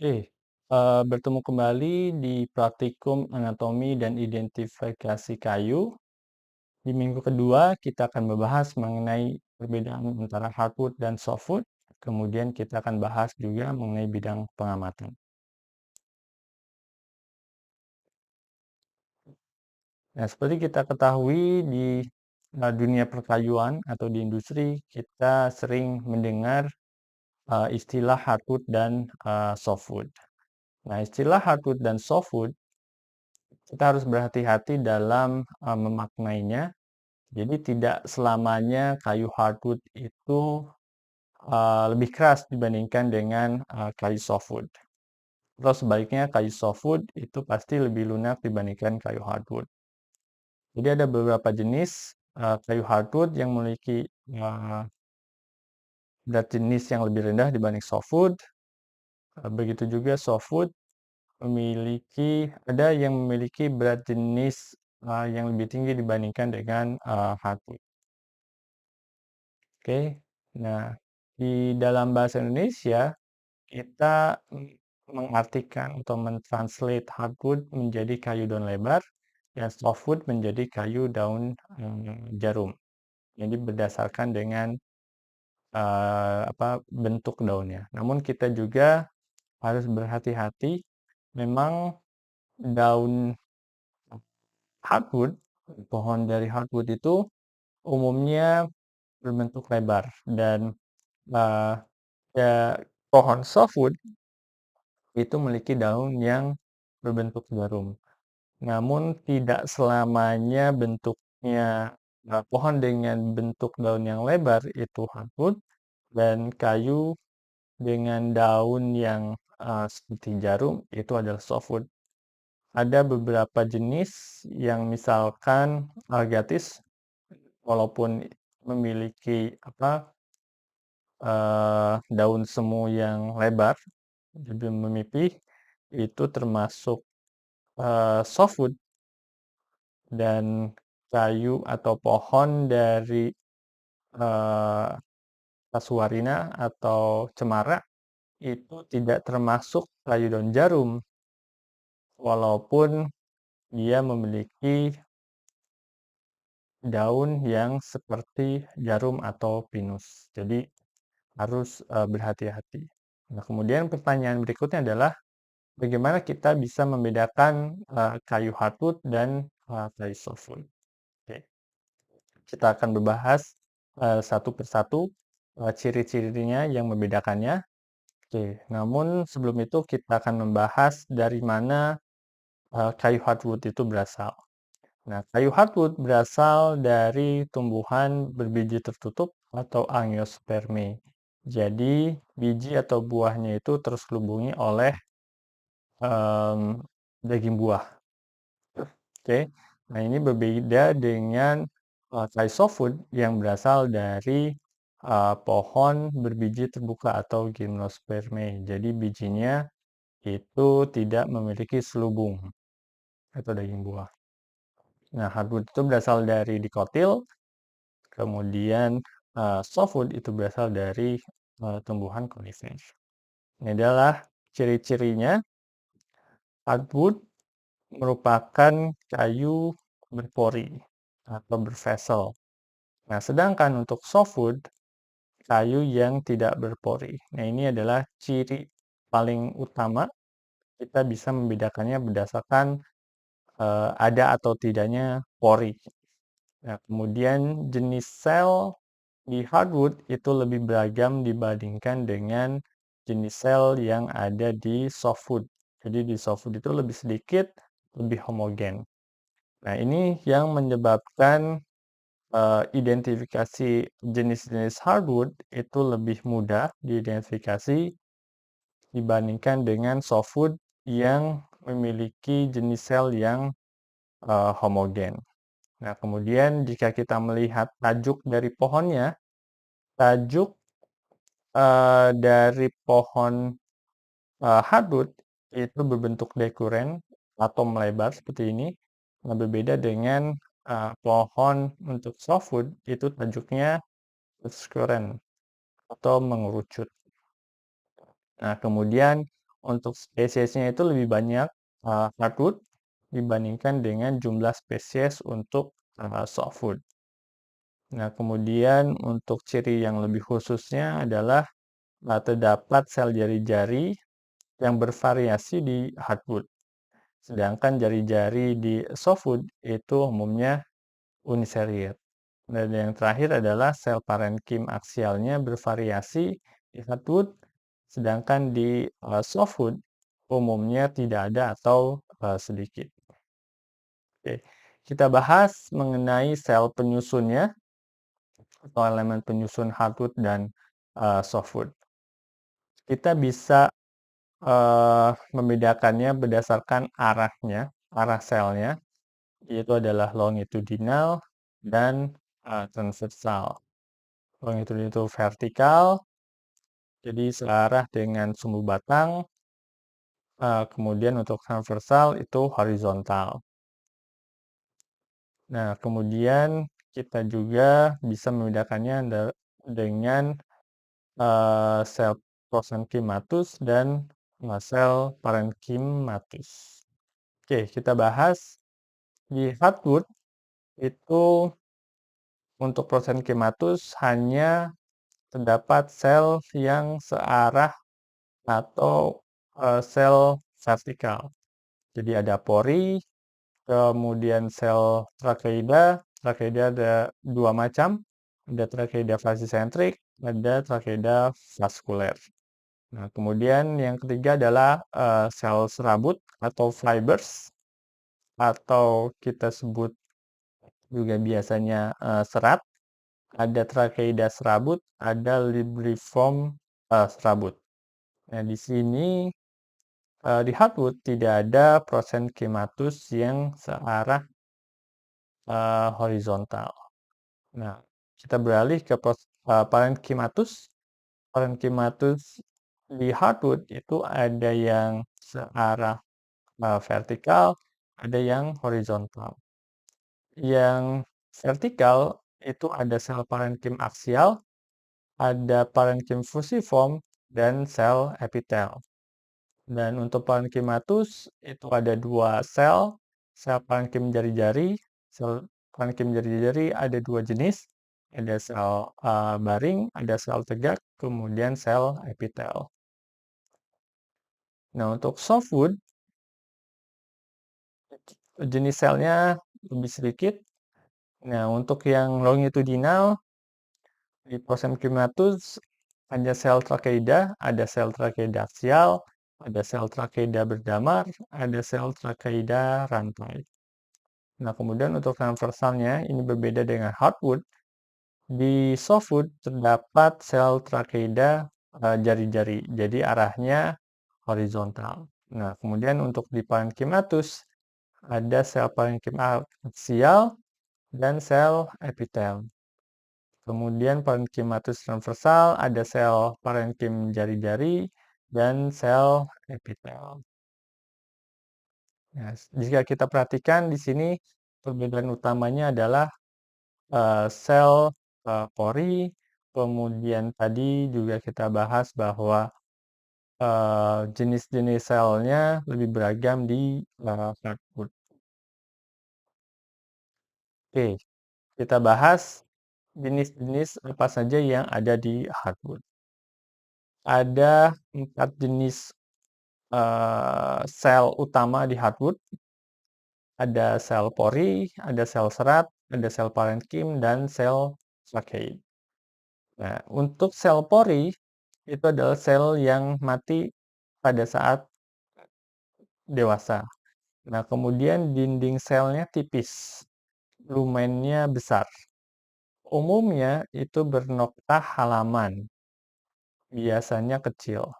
Bertemu kembali di praktikum anatomi dan identifikasi kayu. Di minggu kedua, kita akan membahas mengenai perbedaan antara hardwood dan softwood. Kemudian kita akan bahas juga mengenai bidang pengamatan. Nah, seperti kita ketahui di dunia perkayuan atau di industri, kita sering mendengar istilah hardwood dan softwood. Nah, istilah hardwood dan softwood kita harus berhati-hati dalam memaknainya. Jadi tidak selamanya kayu hardwood itu lebih keras dibandingkan dengan kayu softwood. Atau sebaliknya kayu softwood itu pasti lebih lunak dibandingkan kayu hardwood. Jadi ada beberapa jenis kayu hardwood yang memiliki berat jenis yang lebih rendah dibanding softwood. Begitu juga softwood ada yang memiliki berat jenis yang lebih tinggi dibandingkan dengan hardwood. Oke, nah di dalam bahasa Indonesia kita mengartikan atau mentranslate hardwood menjadi kayu daun lebar dan softwood menjadi kayu daun jarum. Jadi berdasarkan dengan bentuk daunnya. Namun kita juga harus berhati-hati. Memang daun hardwood, pohon dari hardwood itu umumnya berbentuk lebar dan uh, ya, pohon softwood itu memiliki daun yang berbentuk jarum. Namun tidak selamanya pohon dengan bentuk daun yang lebar itu hardwood dan kayu dengan daun yang seperti jarum itu adalah softwood. Ada beberapa jenis yang misalkan agatis walaupun memiliki daun semu yang lebar, jadi memipih, itu termasuk softwood. Dan kayu atau pohon dari eh, kasuarina atau cemara itu tidak termasuk kayu daun jarum, walaupun dia memiliki daun yang seperti jarum atau pinus. Jadi harus berhati-hati. Nah, kemudian pertanyaan berikutnya adalah bagaimana kita bisa membedakan kayu hardwood dan kayu softwood. Oke. Kita akan membahas satu persatu ciri-cirinya yang membedakannya. Oke, namun sebelum itu kita akan membahas dari mana kayu hardwood itu berasal. Nah, kayu hardwood berasal dari tumbuhan berbiji tertutup atau angiospermae. Jadi, biji atau buahnya itu terselubungi oleh em, daging buah. Oke, nah ini berbeda dengan kayu softwood yang berasal dari pohon berbiji terbuka atau gymnospermae. Jadi bijinya itu tidak memiliki selubung atau daging buah. Nah, hardwood itu berasal dari dikotil, kemudian softwood itu berasal dari tumbuhan konifers. Ini adalah ciri-cirinya. Hardwood merupakan kayu berpori atau bervessel. Nah, sedangkan untuk softwood, kayu yang tidak berpori. Nah, ini adalah ciri paling utama. Kita bisa membedakannya berdasarkan ada atau tidaknya pori. Nah, kemudian jenis sel di hardwood itu lebih beragam dibandingkan dengan jenis sel yang ada di softwood. Jadi di softwood itu lebih sedikit, lebih homogen. Nah, ini yang menyebabkan identifikasi jenis-jenis hardwood itu lebih mudah diidentifikasi dibandingkan dengan softwood yang memiliki jenis sel yang homogen. Nah, kemudian jika kita melihat tajuk dari pohonnya, tajuk dari pohon hardwood itu berbentuk dekuren atau melebar seperti ini. Nah, berbeda dengan pohon untuk softwood itu tajuknya squaren atau mengerucut. Nah, kemudian untuk spesiesnya itu lebih banyak hardwood dibandingkan dengan jumlah spesies untuk softwood. Nah, kemudian untuk ciri yang lebih khususnya adalah terdapat sel jari-jari yang bervariasi di hardwood. Sedangkan jari-jari di softwood itu umumnya uniseriat. Dan yang terakhir adalah sel parenkim aksialnya bervariasi di hardwood, sedangkan di softwood umumnya tidak ada atau sedikit. Oke, kita bahas mengenai sel penyusunnya atau elemen penyusun hardwood dan softwood. Kita bisa membedakannya berdasarkan arahnya, arah selnya, yaitu adalah longitudinal dan transversal. Longitudinal itu vertikal, jadi searah dengan sumbu batang. Kemudian untuk transversal itu horizontal. Nah, kemudian kita juga bisa membedakannya dengan sel prosenkimatus dan sel parenkimatus. Oke, kita bahas di hardwood itu untuk prosenkimatus hanya terdapat sel yang searah atau sel vertikal. Jadi ada pori, kemudian sel trakeida. Trakeida ada dua macam, ada trakeida fascisentrik, ada trakeida vaskuler. Nah, kemudian yang ketiga adalah sel serabut atau fibers, atau kita sebut juga biasanya serat. Ada trakeida serabut, ada libriform serabut. Nah, di sini di hardwood tidak ada prosenkimatus yang searah horizontal. Nah, kita beralih ke parenkhymatus. Parenkhymatus di hardwood itu ada yang searah vertikal, ada yang horizontal. Yang vertikal itu ada sel parenkim aksial, ada parenkim fusiform, dan sel epitel. Dan untuk parenkhymatus itu ada dua sel parenkim jari-jari. Sel parenkim jari-jari ada dua jenis, ada sel baring, ada sel tegak, kemudian sel epitel. Nah, untuk softwood, jenis selnya lebih sedikit. Nah, untuk yang longitudinal, di prosenkymatus ada sel trakeida, ada sel trakeida aksial, ada sel trakeida berdamar, ada sel trakeida rantai. Nah, kemudian untuk transversalnya, ini berbeda dengan hardwood. Di softwood terdapat sel trakeida jari-jari, jadi arahnya horizontal. Nah, kemudian untuk di parenkhymatus, ada sel parenkim aksial dan sel epitel. Kemudian parenkhymatus transversal, ada sel parenkim jari-jari dan sel epitel. Nah, jika kita perhatikan di sini perbedaan utamanya adalah sel pori, kemudian tadi juga kita bahas bahwa jenis-jenis selnya lebih beragam di hardwood. Oke, kita bahas jenis-jenis apa saja yang ada di hardwood. Ada 4 jenis sel utama di hardwood. Ada sel pori, ada sel serat, ada sel parenkim, dan sel trachea. Nah, untuk sel pori itu adalah sel yang mati pada saat dewasa. Nah, kemudian dinding selnya tipis, lumennya besar. Umumnya itu bernoktah halaman, biasanya kecil.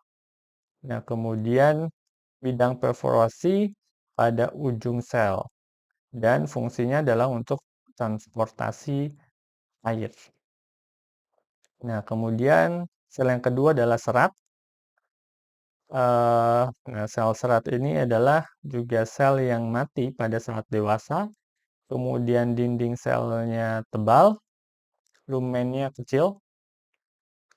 Nah, kemudian bidang perforasi pada ujung sel dan fungsinya adalah untuk transportasi air. Nah, kemudian sel yang kedua adalah serat. Nah, sel serat ini adalah juga sel yang mati pada saat dewasa. Kemudian dinding selnya tebal, lumennya kecil,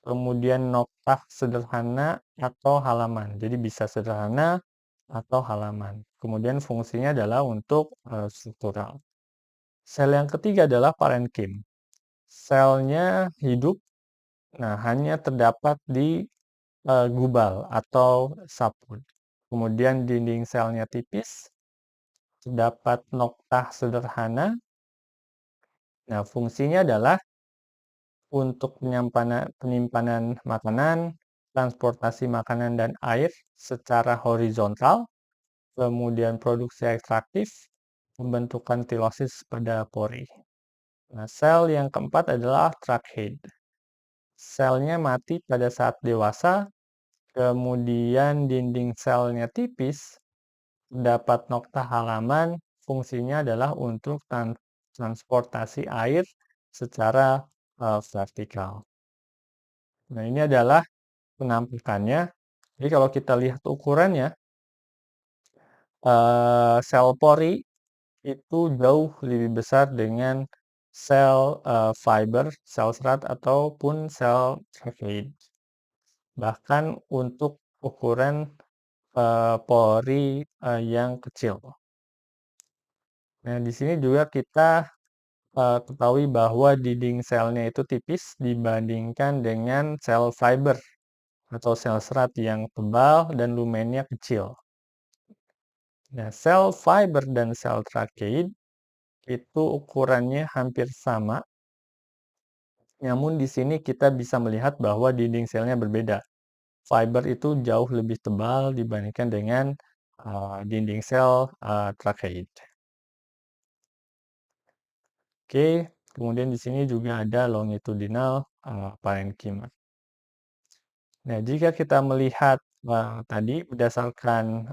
kemudian noktah sederhana atau halaman. Jadi bisa sederhana atau halaman. Kemudian fungsinya adalah untuk struktural. Sel yang ketiga adalah parenkim. Selnya hidup, nah hanya terdapat di gubal atau saput. Kemudian dinding selnya tipis, terdapat noktah sederhana. Nah, fungsinya adalah untuk penyimpanan makanan, transportasi makanan dan air secara horizontal, kemudian produksi ekstraktif, pembentukan tilosis pada pori. Nah, sel yang keempat adalah trachea. Selnya mati pada saat dewasa, kemudian dinding selnya tipis, terdapat noktah halaman, fungsinya adalah untuk transportasi air secara vertikal. Nah, ini adalah penampakannya. Jadi kalau kita lihat ukurannya, sel pori itu jauh lebih besar dengan sel fiber, sel serat ataupun sel trachea. Bahkan untuk ukuran pori yang kecil. Nah, di sini juga kita ketahui bahwa dinding selnya itu tipis dibandingkan dengan sel fiber atau sel serat yang tebal dan lumennya kecil. Nah, sel fiber dan sel trakeid itu ukurannya hampir sama, namun di sini kita bisa melihat bahwa dinding selnya berbeda. Fiber itu jauh lebih tebal dibandingkan dengan dinding sel trakeid. Oke, kemudian di sini juga ada longitudinal parenchyma. Nah, jika kita melihat tadi berdasarkan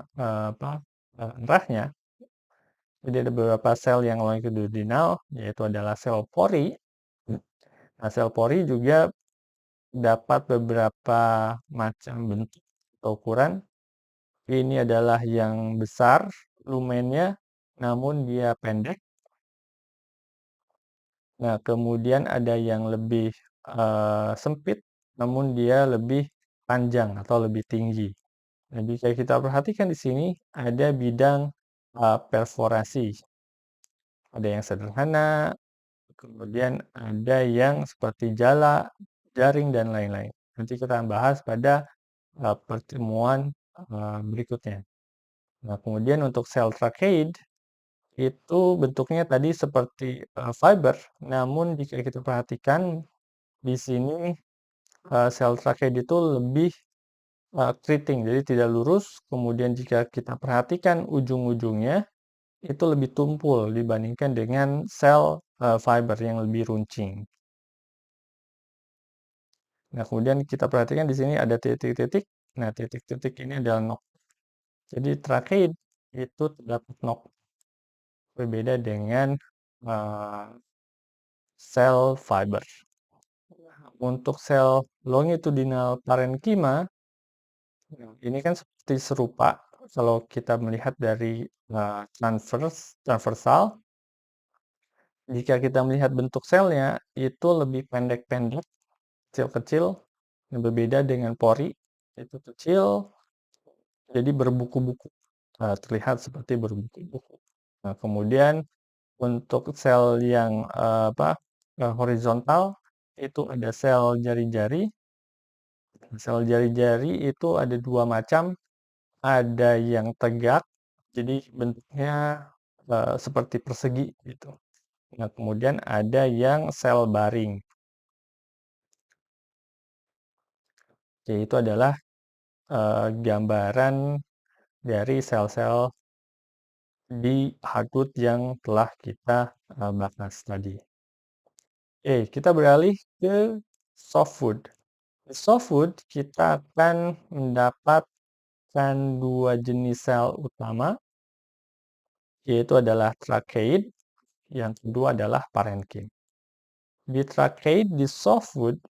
arahnya, jadi ada beberapa sel yang longitudinal, yaitu adalah sel pori. Nah, sel pori juga dapat beberapa macam bentuk atau ukuran. Ini adalah yang besar lumennya, namun dia pendek. Nah, kemudian ada yang lebih sempit, namun dia lebih panjang atau lebih tinggi. Nah, jika kita perhatikan di sini ada bidang perforasi. Ada yang sederhana, kemudian ada yang seperti jala, jaring, dan lain-lain. Nanti kita bahas pada pertemuan berikutnya. Nah, kemudian untuk sel trakeid, itu bentuknya tadi seperti fiber, namun jika kita perhatikan di sini sel trakeid itu lebih keriting, jadi tidak lurus. Kemudian jika kita perhatikan ujung-ujungnya itu lebih tumpul dibandingkan dengan sel fiber yang lebih runcing. Nah, kemudian kita perhatikan di sini ada titik-titik. Nah, titik-titik ini adalah noktah. Jadi trakeid itu terdapat noktah, berbeda dengan uh, sel fiber. Untuk sel longitudinal parenchyma, ini kan seperti serupa kalau kita melihat dari transversal. Jika kita melihat bentuk selnya, itu lebih pendek-pendek, kecil-kecil, yang berbeda dengan pori, itu kecil, jadi berbuku-buku, terlihat seperti berbuku-buku. Nah, kemudian untuk sel yang horizontal, itu ada sel jari-jari. Sel jari-jari itu ada dua macam, ada yang tegak, jadi bentuknya seperti persegi gitu. Nah, kemudian ada yang sel baring, yaitu adalah gambaran dari sel-sel di hardwood yang telah kita bahas tadi. Oke, kita beralih ke softwood. Di softwood kita akan mendapatkan dua jenis sel utama, yaitu adalah trakeid, yang kedua adalah parenchyma. Di trakeid, di softwood,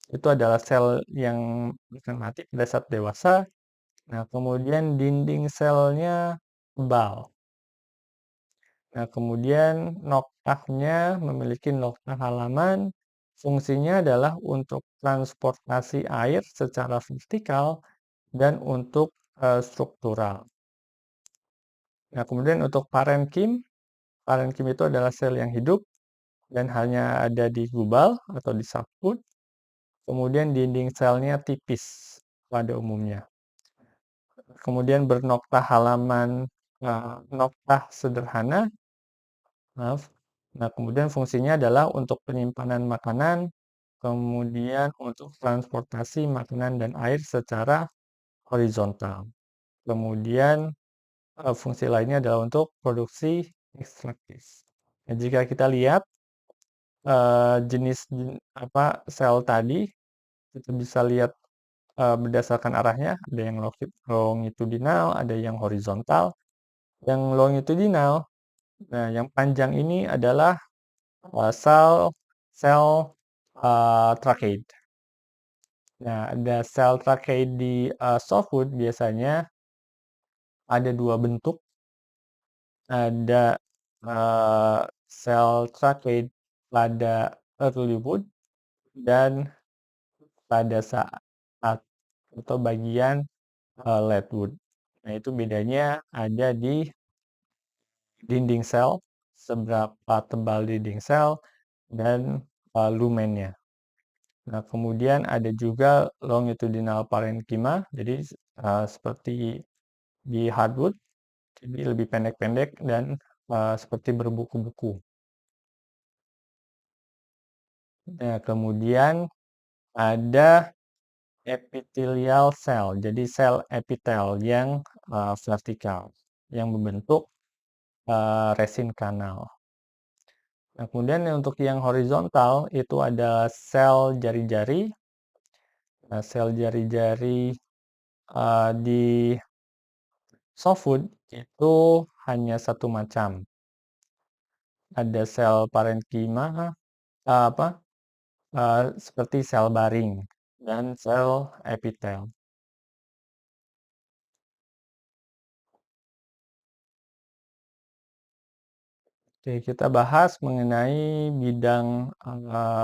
itu adalah sel yang akan mati pada saat dewasa. Nah, kemudian dinding selnya tebal. Nah, kemudian noktahnya memiliki noktah halaman, Fungsinya adalah untuk transportasi air secara vertikal dan untuk struktural. Nah, kemudian untuk parenkim itu adalah sel yang hidup dan hanya ada di gubal atau di saput. Kemudian dinding selnya tipis pada umumnya. Kemudian bernoktah halaman, noktah sederhana, maaf. Nah, kemudian fungsinya adalah untuk penyimpanan makanan, kemudian untuk transportasi makanan dan air secara horizontal. Kemudian fungsi lainnya adalah untuk produksi ekstraktif. Nah, jika kita lihat jenis sel tadi, kita bisa lihat berdasarkan arahnya, ada yang longitudinal, ada yang horizontal. Yang longitudinal, nah yang panjang ini adalah sel sel tracheid. Nah, ada sel tracheid di softwood biasanya ada dua bentuk, ada sel tracheid pada early wood dan pada saat atau bagian late wood. Nah, itu bedanya ada di dinding sel, seberapa tebal dinding sel, dan lumennya. Nah, kemudian ada juga longitudinal parenkima, jadi seperti di hardwood, jadi lebih pendek-pendek dan seperti berbuku-buku. Nah, kemudian ada epithelial cell, jadi sel epitel yang vertikal, yang membentuk resin kanal. Nah, kemudian untuk yang horizontal itu ada sel jari-jari. Nah, sel jari-jari di softwood itu hanya satu macam. Ada sel parenkima, apa seperti sel baring dan sel epitel. Oke, kita bahas mengenai bidang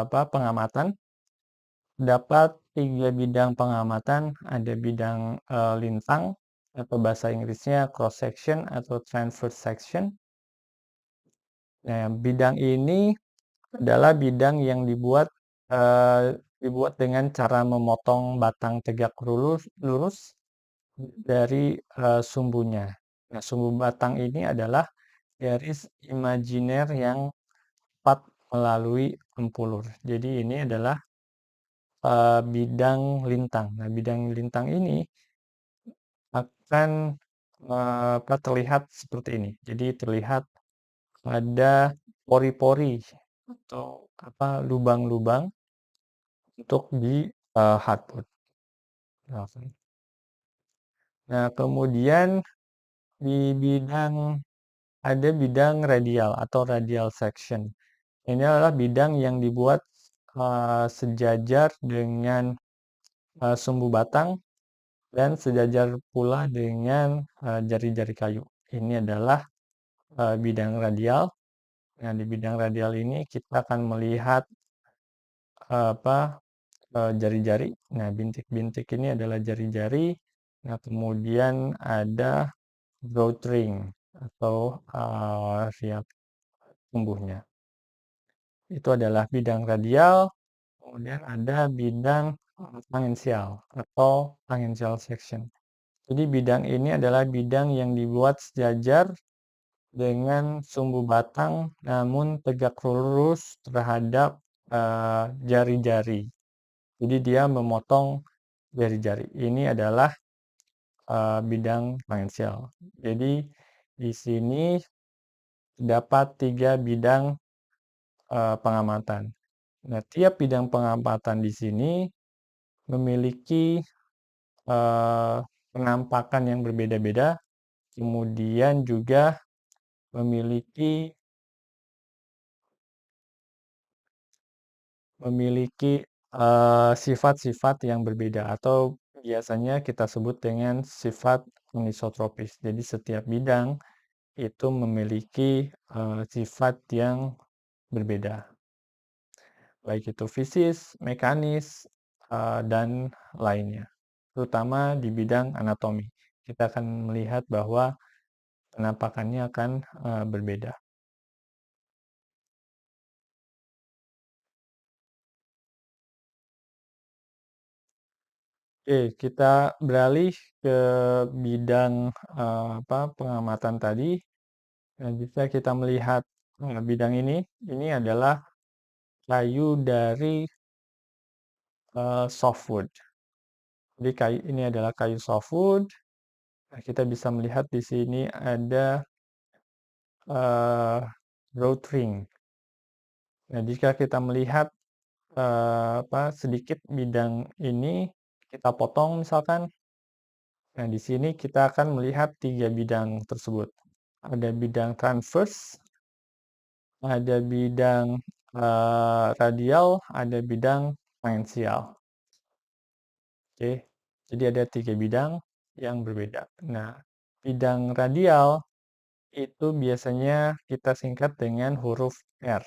pengamatan. Dapat 3 bidang pengamatan, ada bidang lintang atau bahasa Inggrisnya cross section atau transverse section. Nah, bidang ini adalah bidang yang dibuat dengan cara memotong batang tegak lurus dari sumbunya. Nah, sumbu batang ini adalah garis imajiner yang tepat melalui empulur. Jadi ini adalah bidang lintang. Nah, bidang lintang ini akan terlihat seperti ini. Jadi terlihat ada pori-pori atau lubang-lubang untuk di hardwood. Nah, kemudian di ada bidang radial atau radial section. Ini adalah bidang yang dibuat sejajar dengan sumbu batang dan sejajar pula dengan jari-jari kayu. Ini adalah bidang radial. Nah, di bidang radial ini kita akan melihat jari-jari. Nah, bintik-bintik ini adalah jari-jari. Nah, kemudian ada growth ring atau riap tumbuhnya. Itu adalah bidang radial. Kemudian ada bidang tangensial atau tangential section. Jadi bidang ini adalah bidang yang dibuat sejajar dengan sumbu batang namun tegak lurus terhadap jari-jari. Jadi dia memotong jari-jari. Ini adalah bidang tangensial. Jadi di sini terdapat 3 bidang pengamatan. Nah, tiap bidang pengamatan di sini memiliki penampakan yang berbeda-beda, kemudian juga memiliki sifat-sifat yang berbeda atau biasanya kita sebut dengan sifat anisotropis. Jadi setiap bidang itu memiliki sifat yang berbeda. baik itu fisis, mekanis, dan lainnya, terutama di bidang anatomi. Kita akan melihat bahwa penampakannya akan, berbeda. Oke, kita beralih ke bidang, pengamatan tadi. Nah, bisa kita melihat, bidang ini adalah kayu dari, softwood. Jadi ini adalah kayu softwood. Nah, kita bisa melihat di sini ada, eee, road ring. Nah, jika kita melihat, sedikit bidang ini, kita potong misalkan. Nah, di sini kita akan melihat 3 bidang tersebut. Ada bidang transverse, ada bidang, radial, ada bidang tangensial. Oke, jadi ada 3 bidang yang berbeda. Nah, bidang radial itu biasanya kita singkat dengan huruf R.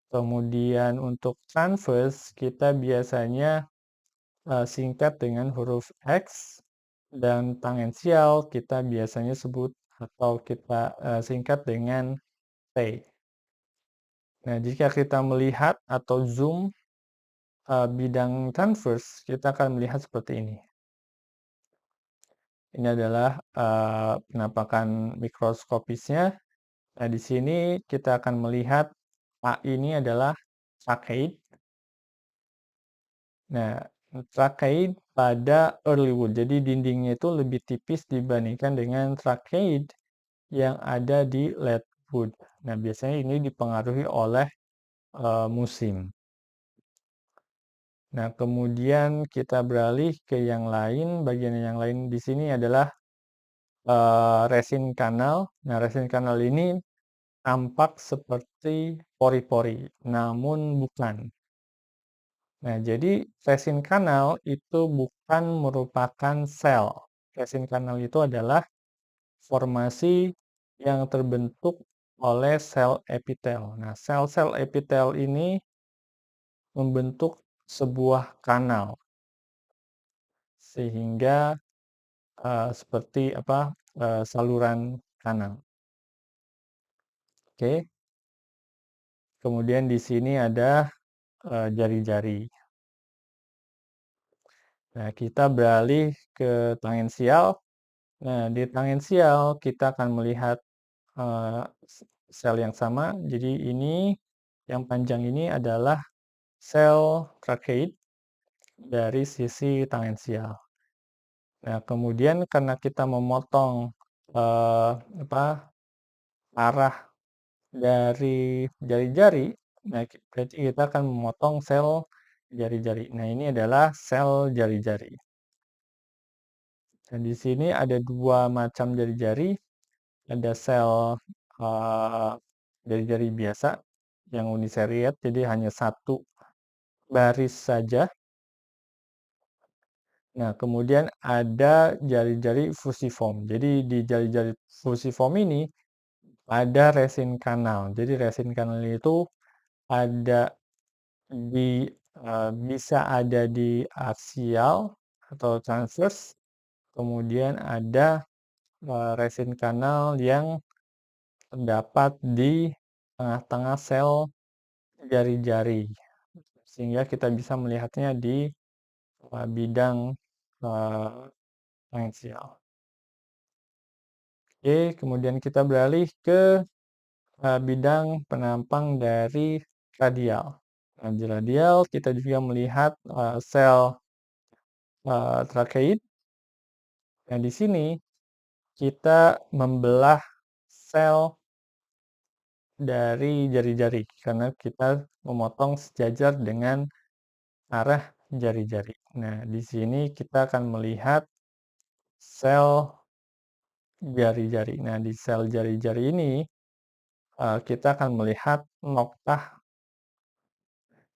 Kemudian untuk transverse kita biasanya, singkat dengan huruf X, dan tangensial kita biasanya sebut atau kita, singkat dengan T. Nah, jika kita melihat atau zoom, bidang transverse, kita akan melihat seperti ini. Ini adalah, penampakan mikroskopisnya. Nah, di sini kita akan melihat A ini adalah trachea. Nah, trachea pada early wood. Jadi dindingnya itu lebih tipis dibandingkan dengan trachea yang ada di late wood. Nah, biasanya ini dipengaruhi oleh, musim. Nah, kemudian kita beralih ke yang lain. Bagian yang lain di sini adalah, resin kanal. Nah, resin kanal ini tampak seperti pori-pori, namun bukan. Nah, jadi resin kanal itu bukan merupakan sel. Resin kanal itu adalah formasi yang terbentuk oleh sel epitel. Nah, sel-sel epitel ini membentuk sebuah kanal sehingga, seperti saluran kanal. Oke, kemudian di sini ada, jari-jari. Nah, kita beralih ke tangensial. Nah, di tangensial kita akan melihat, eee, sel yang sama. Jadi ini, yang panjang ini adalah sel trachea dari sisi tangensial. Nah, kemudian karena kita memotong, eee, apa, arah dari jari-jari, nah berarti kita akan memotong sel jari-jari. Nah, ini adalah sel jari-jari. Dan di sini ada 2 macam jari-jari, ada sel, eee, jari-jari biasa yang uniseriat, jadi hanya satu baris saja. Nah, kemudian ada jari-jari fusiform. Jadi di jari-jari fusiform ini ada resin kanal. Jadi resin kanal itu ada bisa ada di aksial atau transverse, kemudian ada, resin kanal yang terdapat di tengah-tengah sel jari-jari, sehingga kita bisa melihatnya di, bidang, eee, tangensial. Oke, kemudian kita beralih ke, bidang penampang dari radial. Nah, di radial kita juga melihat, sel, trachea. Nah, di sini kita membelah sel dari jari-jari karena kita memotong sejajar dengan arah jari-jari. Nah, di sini kita akan melihat sel jari-jari. Nah, di sel jari-jari ini, kita akan melihat noktah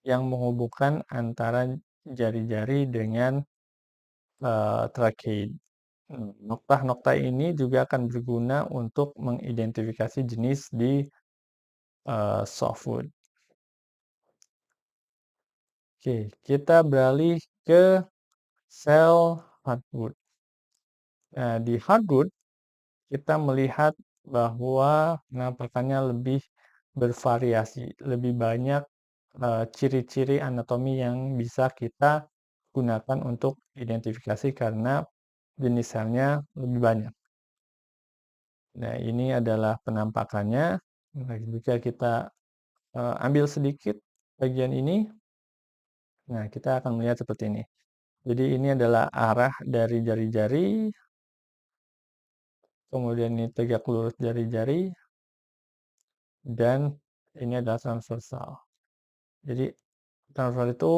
yang menghubungkan antara jari-jari dengan, trachea. Noktah-noktah ini juga akan berguna untuk mengidentifikasi jenis di, softwood. Oke, kita beralih ke sel hardwood. Nah, di hardwood kita melihat bahwa penampakannya lebih bervariasi, lebih banyak ciri-ciri anatomi yang bisa kita gunakan untuk identifikasi karena jenis selnya lebih banyak. Nah, ini adalah penampakannya. Nah, jika kita ambil sedikit bagian ini, nah kita akan melihat seperti ini. Jadi ini adalah arah dari jari-jari, kemudian ini tegak lurus jari-jari, dan ini adalah transversal. Jadi transversal itu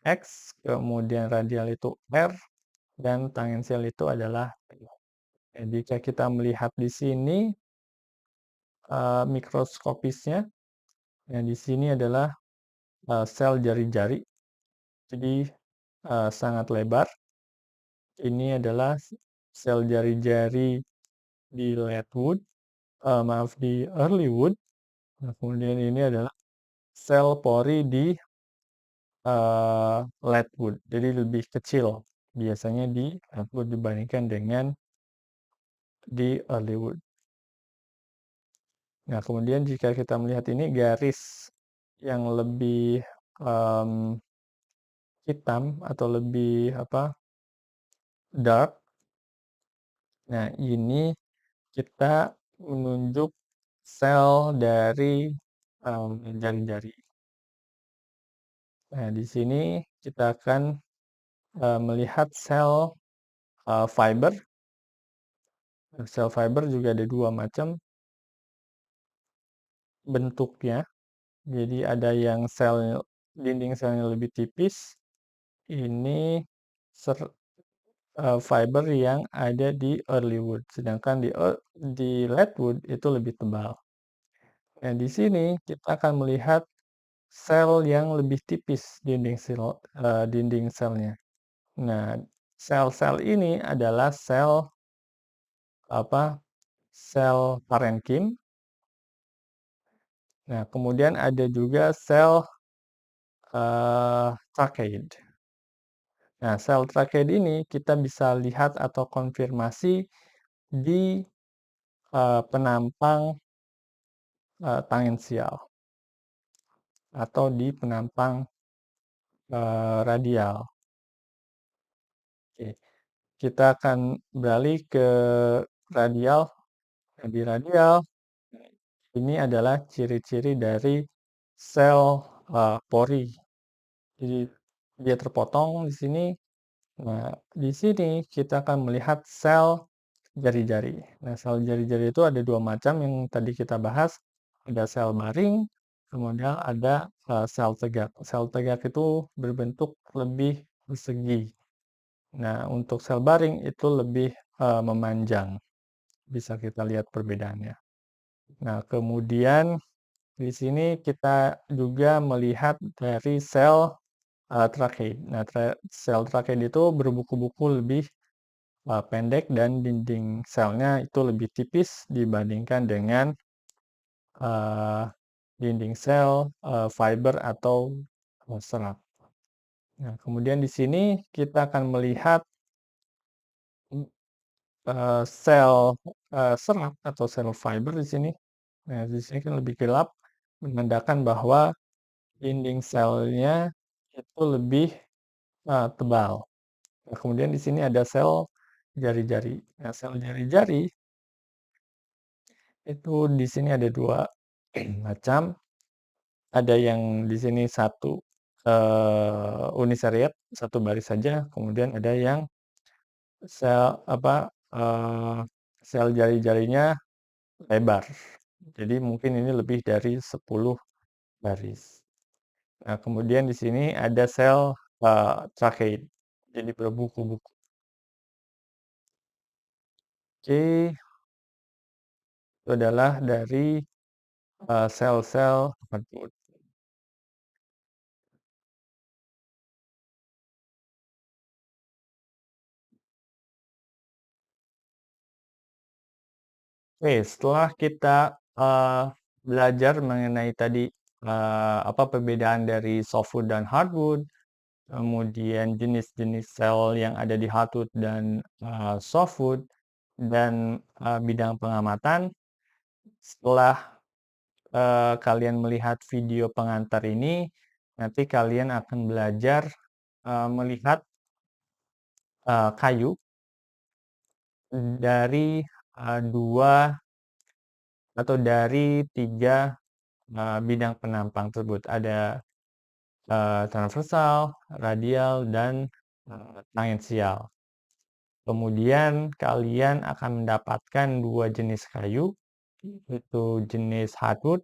X, kemudian radial itu R, dan tangensial itu adalah P. Nah, jika kita melihat di sini mikroskopisnya, nah di sini adalah sel jari-jari, jadi sangat lebar. Ini adalah sel jari-jari di Leadwood, maaf di Earlywood. Nah, kemudian ini adalah sel pori di Leadwood, jadi lebih kecil biasanya di Leadwood dibandingkan dengan di Earlywood. Nah, kemudian jika kita melihat ini garis yang lebih hitam atau lebih dark. Nah, ini kita menunjuk sel dari jari-jari. Nah, di sini kita akan melihat sel fiber. Sel fiber juga ada dua macam bentuknya. Jadi ada yang dinding selnya lebih tipis. Ini fiber yang ada di earlywood, sedangkan di latewood itu lebih tebal. Nah, di sini kita akan melihat sel yang lebih tipis dinding selnya. Nah, sel-sel ini adalah sel apa? Sel parenkim. Nah, kemudian ada juga sel tracheid. Nah, sel tracheid ini kita bisa lihat atau konfirmasi di penampang tangensial atau di penampang radial. Oke, kita akan beralih ke radial. Nah, di radial ini adalah ciri-ciri dari sel pori. Jadi dia terpotong di sini. Nah, di sini kita akan melihat sel jari-jari. Nah, sel jari-jari itu ada dua macam yang tadi kita bahas. Ada sel baring, kemudian ada sel tegak. Sel tegak itu berbentuk lebih persegi. Nah, untuk sel baring itu lebih memanjang. Bisa kita lihat perbedaannya. Nah, kemudian di sini kita juga melihat dari sel tracheid. Nah, sel tracheid itu berbuku-buku lebih pendek dan dinding selnya itu lebih tipis dibandingkan dengan dinding sel fiber atau serat. Nah, kemudian di sini kita akan melihat sel serat atau sel fiber di sini. Nah, di sini kan lebih gelap, menandakan bahwa dinding selnya itu lebih tebal. Nah, kemudian di sini ada sel jari-jari. Nah, sel jari-jari itu di sini ada dua macam. Ada yang di sini satu uniseriat, satu baris saja. Kemudian ada yang sel sel jari-jarinya lebar. Jadi mungkin ini lebih dari 10 baris. Nah, kemudian di sini ada sel tracheid, jadi berbuku-buku. Oke, itu adalah dari sel-sel hardwood. Oke, setelah kita belajar mengenai tadi apa perbedaan dari softwood dan hardwood, kemudian jenis-jenis sel yang ada di hardwood dan, softwood, dan, bidang pengamatan. Setelah, kalian melihat video pengantar ini, nanti kalian akan belajar, melihat, kayu dari, 2 atau dari 3 bidang penampang tersebut. Ada, transversal, radial, dan, tangensial. Kemudian kalian akan mendapatkan 2 jenis kayu, yaitu jenis hardwood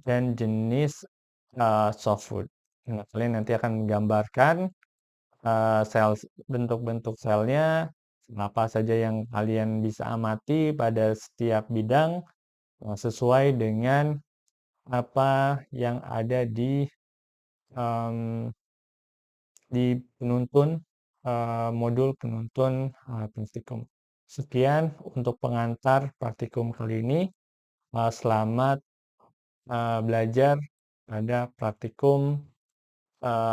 dan jenis, softwood. Nah, kalian nanti akan menggambarkan, bentuk-bentuk selnya, apa saja yang kalian bisa amati pada setiap bidang, sesuai dengan apa yang ada mmm, di penuntun, modul penuntun, praktikum. Sekian untuk pengantar praktikum kali ini. Selamat, belajar pada praktikum,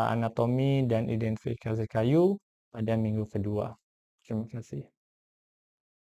anatomi dan identifikasi kayu pada minggu kedua. Terima kasih.